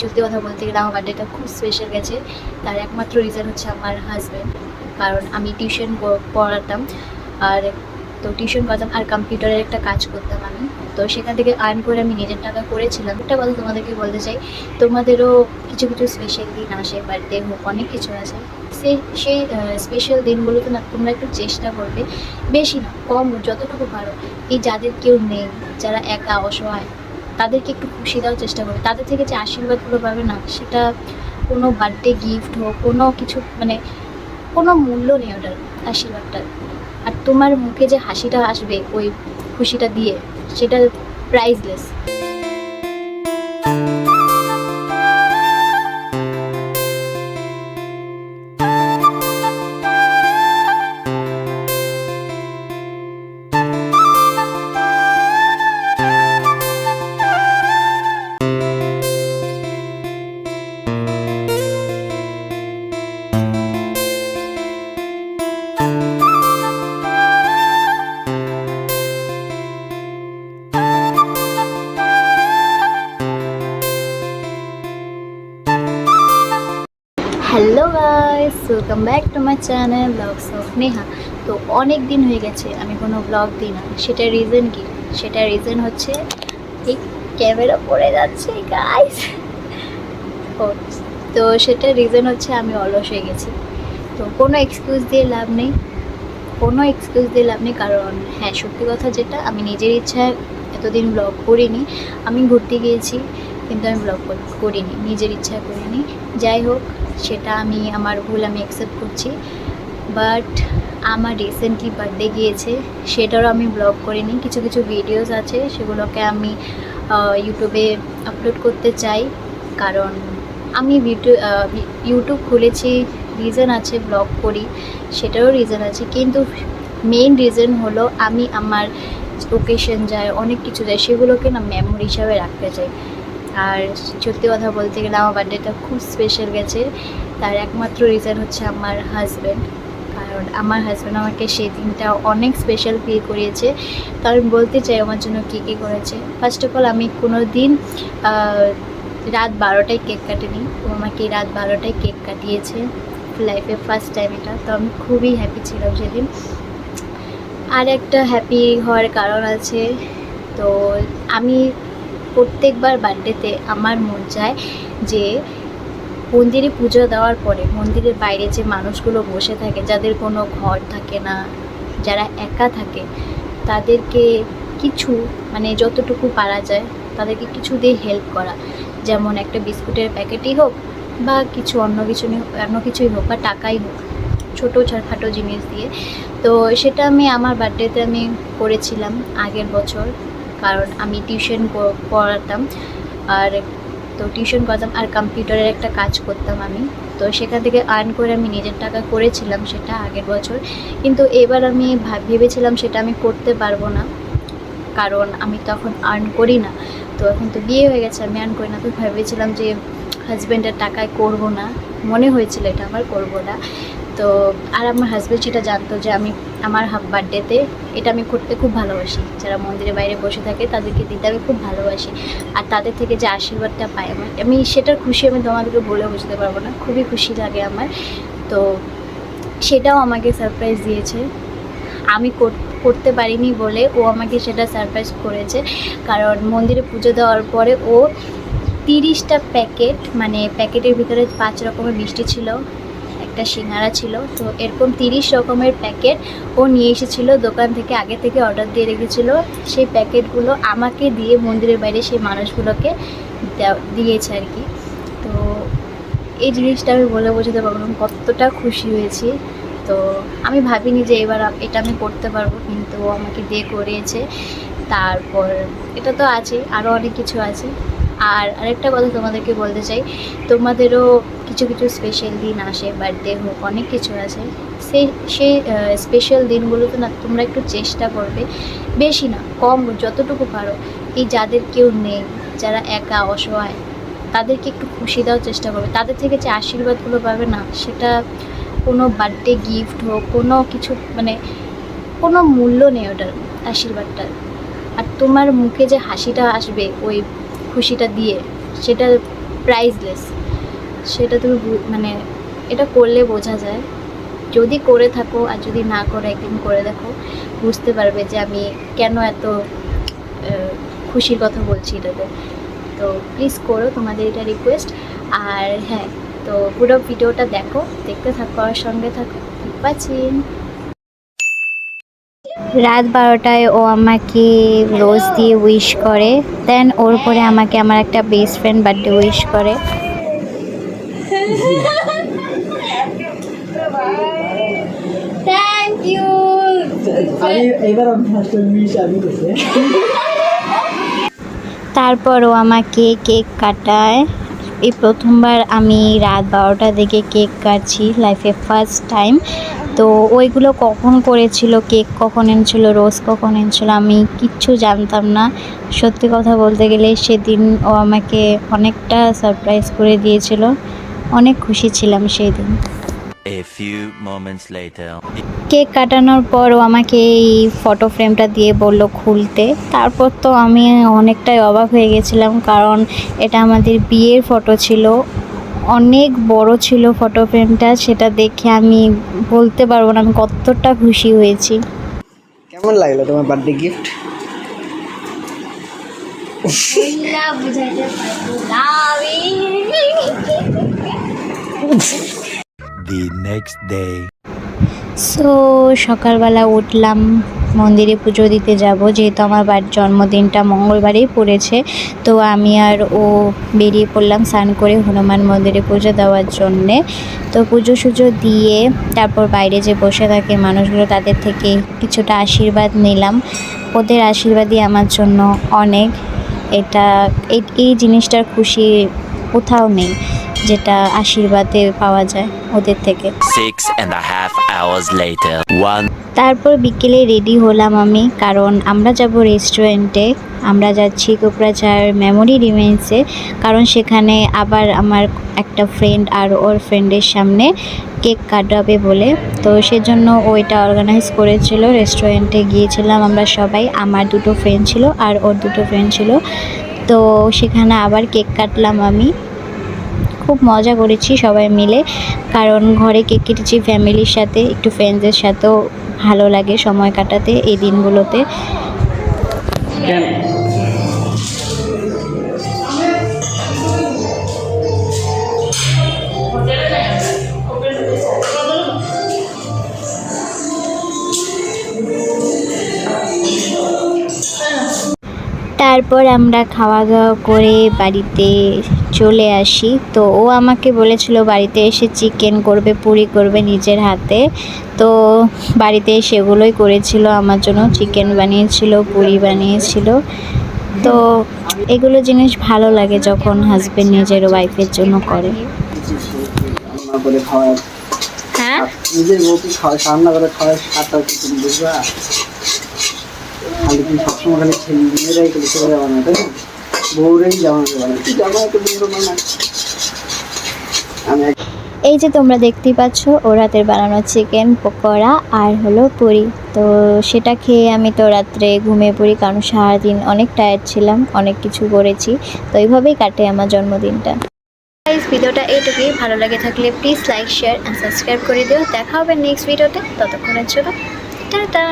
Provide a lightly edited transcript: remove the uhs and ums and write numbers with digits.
সত্যি কথা বলতে গেলে আমার বার্থডেটা খুব স্পেশাল গেছে। তার একমাত্র রিজন হচ্ছে আমার হাজব্যান্ড। কারণ আমি টিউশন পড়াতাম, আর তো টিউশন করতাম আর কম্পিউটারের একটা কাজ করতাম আমি। তো সেখান থেকে আর্ন করে আমি নিজের টাকা করেছিলাম। একটা কথা তোমাদেরকে বলতে চাই, তোমাদেরও কিছু কিছু স্পেশাল দিন আসে, বার্থডে হোক, অনেক কিছু আছে। সেই স্পেশাল দিনগুলোতে না তোমরা একটু চেষ্টা করবে, বেশি না কম যতটুকু পারো, এই যাদের কেউ নেই, যারা একা অসহায়, তাদেরকে একটু খুশি দেওয়ার চেষ্টা করবে। তাদের থেকে যে আশীর্বাদগুলো পাবে না, সেটা কোনো বার্থডে গিফট হোক, কোনো কিছু মানে কোনো মূল্য নেই ওটার আশীর্বাদটার। আর তোমার মুখে যে হাসিটা আসবে ওই খুশিটা দিয়ে, সেটা priceless. Hello guys, welcome back to my channel vlogs of Neha. তো অনেক দিন হয়ে গেছে আমি কোনো ব্লগ দিই না। সেটার রিজন কি? সেটার রিজন হচ্ছে এই ক্যামেরা পড়ে যাচ্ছে গাইস। ও, তো সেটার রিজন হচ্ছে আমি অলস হয়ে গেছি। তো কোনো এক্সকিউজ দিয়ে লাভ নেই, কোনো এক্সকিউজ দিয়ে লাভ নেই। কারণ হ্যাঁ, সত্যি কথা যেটা, আমি নিজের ইচ্ছায় এতদিন ব্লগ করিনি। আমি ঘুরতে গিয়েছি কিন্তু আমি ব্লগ করিনি, নিজের ইচ্ছায় করিনি। যাই হোক, সেটা আমি আমার ভুল, আমি অ্যাকসেপ্ট করছি। বাট আমার রিসেন্টলি বার্থডে গিয়েছে, সেটারও আমি ব্লগ করিনি। কিছু কিছু ভিডিওস আছে, সেগুলোকে আমি ইউটিউবে আপলোড করতে চাই। কারণ আমি ইউটিউব খুলেছি, রিজন আছে ব্লগ করি, সেটারও রিজন আছে। কিন্তু মেইন রিজন হলো আমি আমার ওকেশন যায়, অনেক কিছু যায়, সেগুলোকে না মেমোরি হিসাবে রাখতে চাই। আর সত্যি কথা বলতে গেলে আমার বার্থডেটা খুব স্পেশাল গেছে। তার একমাত্র রিজন হচ্ছে আমার হাজব্যান্ড। কারণ আমার হাজব্যান্ড আমাকে সেই দিনটা অনেক স্পেশাল ফিল করিয়েছে। কারণ বলতে চাই আমার জন্য কী কী করেছে। ফার্স্ট অফ অল, আমি কোনো দিন রাত 12টায় কেক কাটিনি, ও আমাকে রাত 12টায় কেক কাটিয়েছে। লাইফে ফার্স্ট টাইম এটা, তো আমি খুবই হ্যাপি ছিলাম সেদিন। আর একটা হ্যাপি হওয়ার কারণ আছে। তো আমি প্রত্যেকবার বার্থডেতে আমার মন চায় যে মন্দিরে পুজো দেওয়ার পরে মন্দিরের বাইরে যে মানুষগুলো বসে থাকে, যাদের কোনো ঘর থাকে না, যারা একা থাকে, তাদেরকে কিছু মানে যতটুকু পারা যায় তাদেরকে কিছু দিয়ে হেল্প করা। যেমন একটা বিস্কুটের প্যাকেটই হোক, বা কিছু অন্য কিছুই হোক, বা টাকাই হোক, ছোটো ছোটখাটো জিনিস দিয়ে। তো সেটা আমি আমার বার্থডেতে আমি করেছিলাম আগের বছর। কারণ আমি টিউশন পড়াতাম, আর তো টিউশন করতাম আর কম্পিউটারের একটা কাজ করতাম আমি। তো সেখান থেকে আর্ন করে আমি নিজের টাকা করেছিলাম সেটা আগের বছর। কিন্তু এবার আমি ভেবেছিলাম সেটা আমি করতে পারবো না, কারণ আমি তখন আর্ন করি না। তো এখন তো বিয়ে হয়ে গেছে, আমি আর্ন করি না। তো ভেবেছিলাম যে হাজব্যান্ডের টাকায় করব না, মনে হয়েছিল এটা আমার করব না। তো আর আমার হাজব্যান্ড সেটা জানতো যে আমি আমার বার্থডেতে এটা আমি করতে খুব ভালোবাসি। যারা মন্দিরের বাইরে বসে থাকে তাদেরকে দিতে আমি খুব ভালোবাসি। আর তাদের থেকে যে আশীর্বাদটা পাই আমি সেটার খুশি আমি তোমাদেরকে বলে বুঝতে পারবো না। খুবই খুশি লাগে আমার। তো সেটাও আমাকে সারপ্রাইজ দিয়েছে। আমি করতে পারিনি বলে ও আমাকে সেটা সারপ্রাইজ করেছে। কারণ মন্দিরে পুজো দেওয়ার পরে ও 30টা প্যাকেট, মানে প্যাকেটের ভিতরে 5 রকমের মিষ্টি ছিল, একটা সিঙ্গারা ছিল, তো এরকম 30 রকমের প্যাকেট ও নিয়ে এসেছিলো দোকান থেকে, আগে থেকে অর্ডার দিয়ে রেখেছিল। সেই প্যাকেটগুলো আমাকে দিয়ে মন্দিরের বাইরে সেই মানুষগুলোকে দিয়েছে আর কি। তো এই জিনিসটা আমি বলে বোঝাতে পারবো না কতটা খুশি হয়েছি। তো আমি ভাবিনি যে এবার এটা আমি করতে পারবো, কিন্তু ও আমাকে দিয়ে করিয়েছে। তারপর এটা তো আছে, আরও অনেক কিছু আছে। আর আরেকটা কথা তোমাদেরকে বলতে চাই, তোমাদেরও কিছু কিছু স্পেশাল দিন আসে, বার্থডে হোক, অনেক কিছু আছে। সেই স্পেশাল দিনগুলোতে না তোমরা একটু চেষ্টা করবে, বেশি না কম যতটুকু পারো, এই যাদের কেউ নেই, যারা একা অসহায়, তাদেরকে একটু খুশি দেওয়ার চেষ্টা করবে। তাদের থেকে যে আশীর্বাদগুলো পাবে না, সেটা কোনো বার্থডে গিফট হোক, কোনো কিছু মানে কোনো মূল্য নেই ওটার আশীর্বাদটার। আর তোমার মুখে যে হাসিটা আসবে ওই খুশিটা দিয়ে, সেটা প্রাইসলেস। সেটা তুমি মানে এটা করলে বোঝা যায়। যদি করে থাকো আর যদি না করে একদিন করে দেখো, বুঝতে পারবে যে আমি কেন এত খুশির কথা বলছি এটাতে। তো প্লিজ করো, তোমাদের এটা রিকোয়েস্ট। আর হ্যাঁ, তো পুরো ভিডিওটা দেখো, দেখতে থাকো আর সঙ্গে থাকো। পাচ্ছেন রাত 12টায় ও আমাকে রোজ দিয়ে উইশ করে, দেন ওর পরে আমাকে আমার একটা বেস্ট ফ্রেন্ড বার্থডে উইশ করে। Thank you. তারপর ও আমাকে কেক কাটায়। এই প্রথমবার আমি রাত 12টার দিকে কেক কাটছি, লাইফে ফার্স্ট টাইম। তো ওইগুলো কখন করেছিল, কেক কখন এনেছিল, রোজ কখন এনেছিল, আমি কিচ্ছু জানতাম না। সত্যি কথা বলতে গেলে সেদিন ও আমাকে অনেকটা সারপ্রাইজ করে দিয়েছিল, অনেক খুশি ছিলাম সেই দিন। A few moments later. Cake কাটানোর পর ও আমাকে এই ফটো ফ্রেমটা দিয়ে বলল খুলতে। তারপর তো আমি অনেকটাই অবাক হয়ে গেছিলাম, কারণ এটা আমাদের বিয়ের ফটো ছিল, অনেক বড় ছিল ফটো ফ্রেমটা। সেটা দেখে আমি বলতে পারবো না আমি কতটা খুশি হয়েছি। কেমন লাগলো তোমার birthday gift? The next day. So সকালবেলা উঠলাম, মন্দিরে পুজো দিতে যাব, যেহেতু আমার জন্মদিনটা মঙ্গলবারেই পড়েছে। তো আমি আর ও বেরিয়ে পড়লাম স্নান করে হনুমান মন্দিরে পুজো দেওয়ার জন্যে। তো পুজো সুজো দিয়ে তারপর বাইরে যে বসে থাকে মানুষগুলো, তাদের থেকে কিছুটা আশীর্বাদ নিলাম। ওদের আশীর্বাদই আমার জন্য অনেক। এটা এই জিনিসটার খুশি কোথাও নেই, যেটা আশীর্বাদে পাওয়া যায় ওদের থেকে। 6.5 hours later. তারপর বিকেলে রেডি হলাম আমি, কারণ আমরা যাব রেস্টুরেন্টে। আমরা যাচ্ছি কোকরাঝাড় মেমোরি রিমেন্সে, কারণ সেখানে আবার আমার একটা ফ্রেন্ড আর ওর ফ্রেন্ডের সামনে কেক কাটাবে বলে। তো সেজন্য ওইটা অর্গানাইজ করেছিল। রেস্টুরেন্টে গিয়েছিলাম আমরা সবাই, আমার দুটো ফ্রেন্ড ছিল আর ওর দুটো ফ্রেন্ড ছিল। তো সেখানে আবার কেক কাটলাম আমি, খুব মজা করেছি সবাই মিলে। কারণ ঘরে কেক কেটেছি ফ্যামিলির সাথে, একটু ফ্রেন্ডসদের সাথেও ভালো লাগে সময় কাটাতে এই দিনগুলোতে। তারপর আমরা খাওয়া দাওয়া করে বাড়িতে চলে আসি। তো ও আমাকে বলেছিল বাড়িতে এসে চিকেন করবে, পুরি করবে নিজের হাতে। তো বাড়িতে সেগুলোই করেছিল আমার জন্য, চিকেন বানিয়েছিল, পুরি বানিয়েছিল। তো এগুলো জিনিস ভালো লাগে যখন হাজবেন্ড নিজের ওয়াইফের জন্য করে। হ্যাঁ, নিজের বউকে খাওয়া, রান্না করে খাওয়ার স্বাদটা কি তুমি বুঝবা? খালি তুমি সবসময় খালি ছেলে মেয়েরাই করে চলে যাওয়া না, তাই না? বউরাই জামাতে পারে, তুই জামাতে বন্ধু না। আমি এই যে তোমরা দেখতেই পাচ্ছ ও রাতের বানানো চিকেন পকোড়া আর হলো পুরি। তো সেটা খেয়ে আমি তো রাত্রে ঘুমিয়ে পড়ি, কারণ সারাদিন অনেক টায়ার্ড ছিলাম, অনেক কিছু করেছি। তো এইভাবেই কাটে আমার জন্মদিনটা। ভিডিওটা এইটুকুই, ভালো লাগে থাকলে please like, share and subscribe করে দিও। দেখা হবে নেক্সট ভিডিওতে, ততক্ষণের জন্য টাটা।